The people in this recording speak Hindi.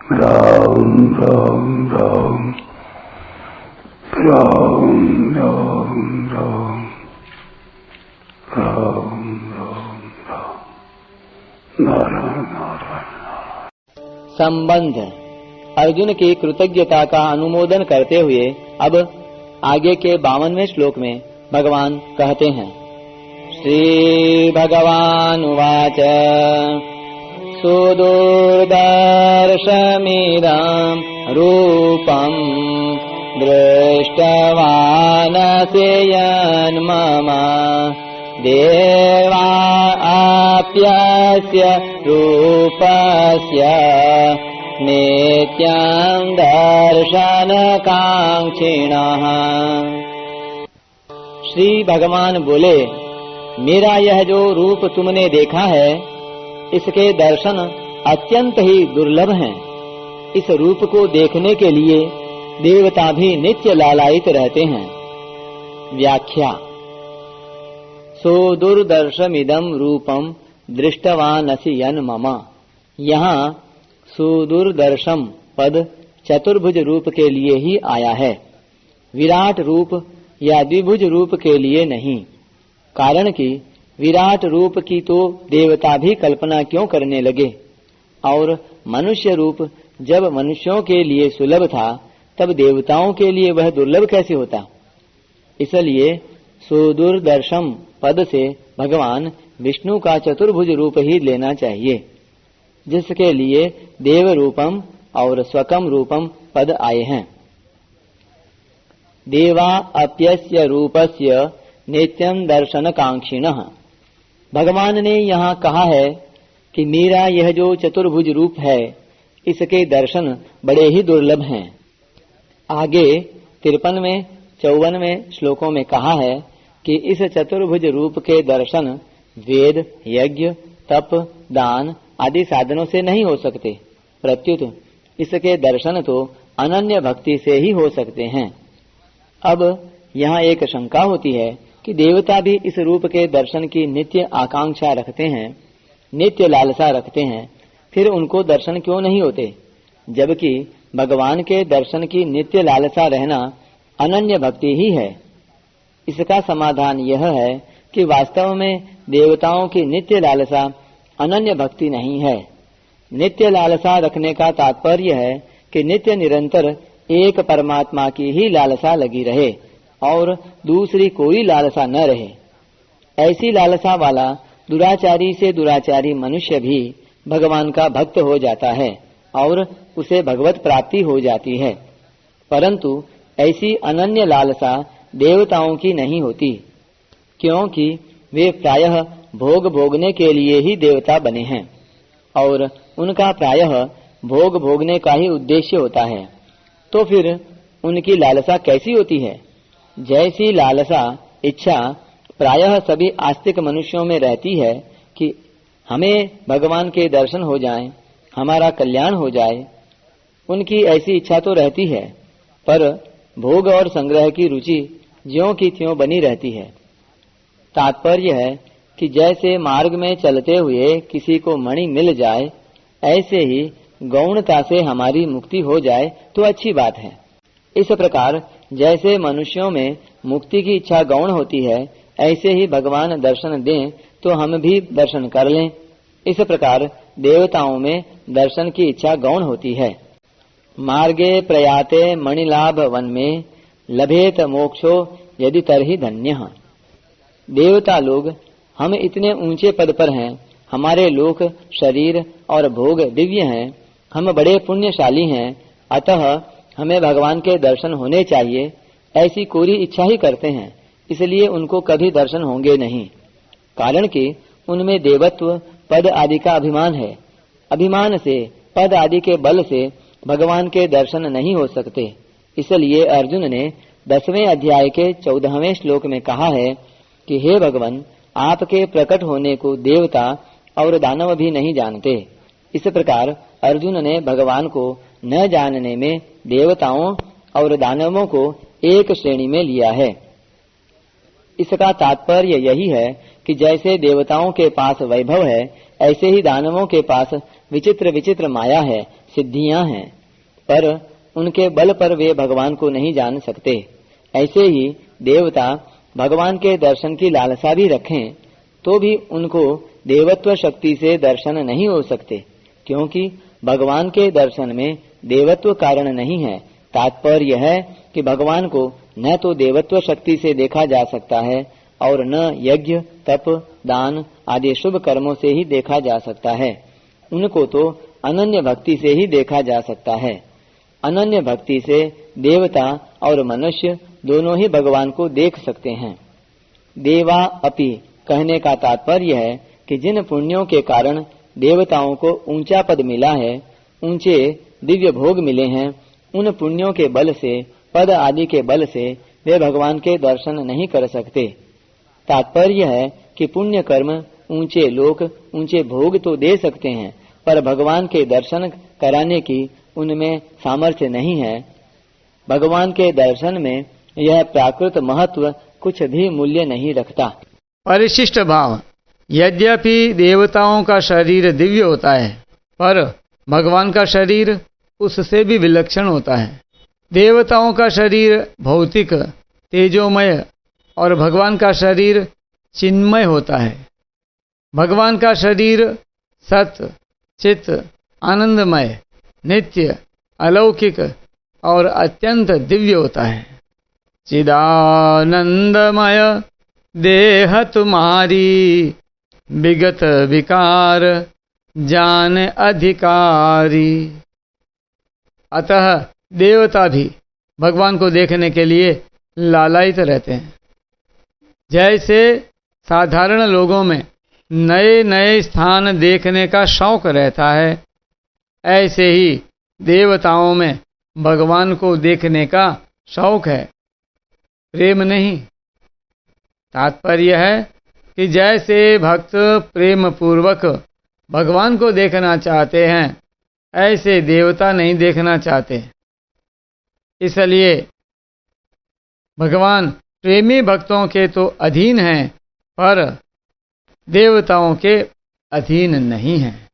राम राम राम राम राम राम राम राम राम नारायण नारायण। संबंध। अर्जुन की कृतज्ञता का अनुमोदन करते हुए अब आगे के 52वें श्लोक में भगवान कहते हैं। श्री भगवान उवाच सुदुर्दर्शमिदं रूपं दृष्टवानसि यन्मम देवा आप्यस्य रूपस्य नित्यं दर्शनकांक्षिणः। श्री भगवान बोले, मेरा यह जो रूप तुमने देखा है, इसके दर्शन अत्यंत ही दुर्लभ हैं। इस रूप को देखने के लिए देवता भी नित्य लालायित रहते हैं। व्याख्या। सुदुर्दर्शमिदं रूपम दृष्टवानसि यन्मम। यहाँ सुदुर्दर्शम पद चतुर्भुज रूप के लिए ही आया है, विराट रूप या द्विभुज रूप के लिए नहीं। कारण कि विराट रूप की तो देवता भी कल्पना क्यों करने लगे, और मनुष्य रूप जब मनुष्यों के लिए सुलभ था, तब देवताओं के लिए वह दुर्लभ कैसे होता। इसलिए सुदुर्दर्शम पद से भगवान विष्णु का चतुर्भुज रूप ही लेना चाहिए, जिसके लिए देव रूपम और स्वकम रूपम पद आए हैं। देवा अप्यस्य रूपस्य नित्यं दर्शनकांक्षिणः। भगवान ने यहाँ कहा है कि मेरा यह जो चतुर्भुज रूप है, इसके दर्शन बड़े ही दुर्लभ हैं। आगे 53वें 54वें श्लोकों में कहा है कि इस चतुर्भुज रूप के दर्शन वेद, यज्ञ, तप, दान आदि साधनों से नहीं हो सकते, प्रत्युत इसके दर्शन तो अनन्य भक्ति से ही हो सकते हैं। अब यहाँ एक शंका होती है कि देवता भी इस रूप के दर्शन की नित्य आकांक्षा रखते हैं, नित्य लालसा रखते हैं, फिर उनको दर्शन क्यों नहीं होते, जबकि भगवान के दर्शन की नित्य लालसा रहना अनन्य भक्ति ही है। इसका समाधान यह है कि वास्तव में देवताओं की नित्य लालसा अनन्य भक्ति नहीं है। नित्य लालसा रखने का तात्पर्य है कि नित्य निरंतर एक परमात्मा की ही लालसा लगी रहे और दूसरी कोई लालसा न रहे। ऐसी लालसा वाला दुराचारी से दुराचारी मनुष्य भी भगवान का भक्त हो जाता है और उसे भगवत प्राप्ति हो जाती है, परंतु ऐसी अनन्य लालसा देवताओं की नहीं होती, क्योंकि वे प्रायः भोग भोगने के लिए ही देवता बने हैं और उनका प्रायः भोग भोगने का ही उद्देश्य होता है। तो फिर उनकी लालसा कैसी होती है? जैसी लालसा इच्छा प्रायः सभी आस्तिक मनुष्यों में रहती है कि हमें भगवान के दर्शन हो जाएं, हमारा कल्याण हो जाए, उनकी ऐसी इच्छा तो रहती है, पर भोग और संग्रह की रुचि ज्यों की त्यों बनी रहती है। तात्पर्य है कि जैसे मार्ग में चलते हुए किसी को मणि मिल जाए, ऐसे ही गौणता से हमारी मुक्ति हो जाए तो अच्छी बात है। इस प्रकार जैसे मनुष्यों में मुक्ति की इच्छा गौण होती है, ऐसे ही भगवान दर्शन दें तो हम भी दर्शन कर लें। इस प्रकार देवताओं में दर्शन की इच्छा गौण होती है। मार्गे प्रयाते मणिलाभ वन में लभेत मोक्षो यदि तरहि धन्यः। देवता लोग हम इतने ऊंचे पद पर हैं, हमारे लोक, शरीर और भोग दिव्य हैं, हम बड़े पुण्यशाली हैं, अतः हमें भगवान के दर्शन होने चाहिए, ऐसी कोरी इच्छा ही करते हैं। इसलिए उनको कभी दर्शन होंगे नहीं, कारण कि उनमें देवत्व, पद आदि का अभिमान है। अभिमान से, पद आदि के बल से भगवान के दर्शन नहीं हो सकते। इसलिए अर्जुन ने 10वें अध्याय के 14वें श्लोक में कहा है कि हे भगवान, आपके प्रकट होने को देवता और दानव भी नहीं जानते। इस प्रकार अर्जुन ने भगवान को न जानने में देवताओं और दानवों को एक श्रेणी में लिया है। इसका तात्पर्य यही है कि जैसे देवताओं के पास वैभव है, ऐसे ही दानवों के पास विचित्र विचित्र माया है, सिद्धियां हैं, पर उनके बल पर वे भगवान को नहीं जान सकते। ऐसे ही देवता भगवान के दर्शन की लालसा भी रखें तो भी उनको देवत्व शक्ति से दर्शन नहीं हो सकते, क्योंकि भगवान के दर्शन में देवत्व कारण नहीं है। तात्पर्य है कि भगवान को न तो देवत्व शक्ति से देखा जा सकता है और न यज्ञ, तप, दान आदि शुभ कर्मों से ही देखा जा सकता है। उनको तो अनन्य भक्ति से ही देखा जा सकता है। अनन्य भक्ति से देवता और मनुष्य दोनों ही भगवान को देख सकते हैं। देवा अपि कहने का तात्पर्य है कि जिन पुण्यों के कारण देवताओं को ऊंचा पद मिला है, ऊंचे दिव्य भोग मिले हैं, उन पुण्यों के बल से, पद आदि के बल से वे भगवान के दर्शन नहीं कर सकते। तात्पर्य है कि पुण्य कर्म ऊंचे लोक, ऊंचे भोग तो दे सकते हैं, पर भगवान के दर्शन कराने की उनमें सामर्थ्य नहीं है। भगवान के दर्शन में यह प्राकृत महत्व कुछ भी मूल्य नहीं रखता। परिशिष्ट भाव। यद्यपि देवताओं का शरीर दिव्य होता है, पर भगवान का शरीर उससे भी विलक्षण होता है। देवताओं का शरीर भौतिक, तेजोमय और भगवान का शरीर चिन्मय होता है। भगवान का शरीर सत, चित, आनंदमय, नित्य, अलौकिक और अत्यंत दिव्य होता है। चिदानंदमय देह तुम्हारी, विगत विकार जान अधिकारी। अतः देवता भी भगवान को देखने के लिए लालायित रहते हैं। जैसे साधारण लोगों में नए नए स्थान देखने का शौक रहता है, ऐसे ही देवताओं में भगवान को देखने का शौक है, प्रेम नहीं। तात्पर्य है कि जैसे भक्त प्रेम पूर्वक भगवान को देखना चाहते हैं, ऐसे देवता नहीं देखना चाहते। इसलिए भगवान प्रेमी भक्तों के तो अधीन हैं, पर देवताओं के अधीन नहीं हैं।